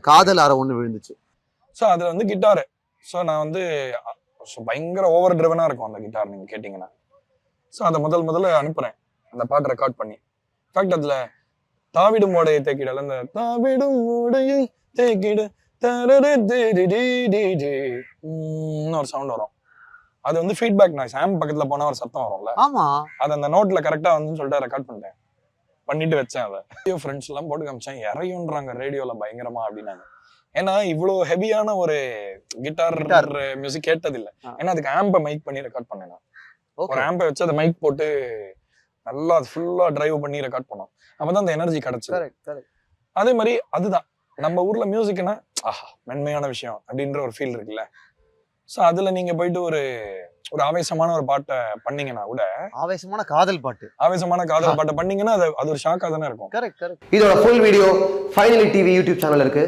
காதல் அற ஒண்ணு விழுந்துச்சு. ஸோ அதுல வந்து கிட்டாரு. ஸோ நான் வந்து பயங்கர ஓவர் ட்ரிவனா இருக்கும் அந்த கிட்டார் நீங்க கேட்டீங்கன்னா. ஸோ அதை முதல்ல அனுப்புறேன் அந்த பாட்டு ரெக்கார்ட் பண்ணி. இன்ஃபேக்ட் அதுல தாவிடும் ஓடையை தேக்கிடல, அந்த தாவிடும் ஓடையை தேக்கிடு ஒரு சவுண்ட் வரும். அது வந்து ஃபீட்பேக் நாய்ஸ். ஆம் பக்கத்துல போனா ஒரு சத்தம் வரும்ல, ஆமா, அது அந்த நோட்ல கரெக்டா வந்து சொல்லிட்டு ரெக்கார்ட் பண்ணிட்டேன். பண்ணிட்டு வச்சேன். அதை ரேடியோ ஃப்ரெண்ட்ஸ் எல்லாம் போட்டு காமிச்சேன். இறையுன்றாங்க ரேடியோல பயங்கரமா அப்படின்னாங்க. ஏன்னா இவ்வளவு ஹெவியான ஒரு கிட்டார் மியூசிக் கேட்டதில்லை. ஏன்னா அதுக்கு ஆம்பை மைக் பண்ணி ரெக்கார்ட் பண்ணேன். ஒரு ஆம்பை வச்சு அதை மைக் போட்டு நல்லா ஃபுல்லா டிரைவ் பண்ணி ரெக்கார்ட் பண்ணோம். அப்பதான் அந்த எனர்ஜி கிடைச்சது. அதே மாதிரி அதுதான் நம்ம ஊர்ல மியூசிக்னா ஆஹா மென்மையான விஷயம் அப்படின்ற ஒரு ஃபீல் இருக்குல்ல. ஸோ அதுல நீங்க போயிட்டு ஒரு ஆவேசமான ஒரு பாட்டை பண்ணீங்கன்னா கூட, ஆவேசமான காதல் பாட்டை பண்ணீங்கன்னா அது ஒரு ஷாக்கா தானே இருக்கும். இதோட full video finally TV YouTube channel இருக்கு.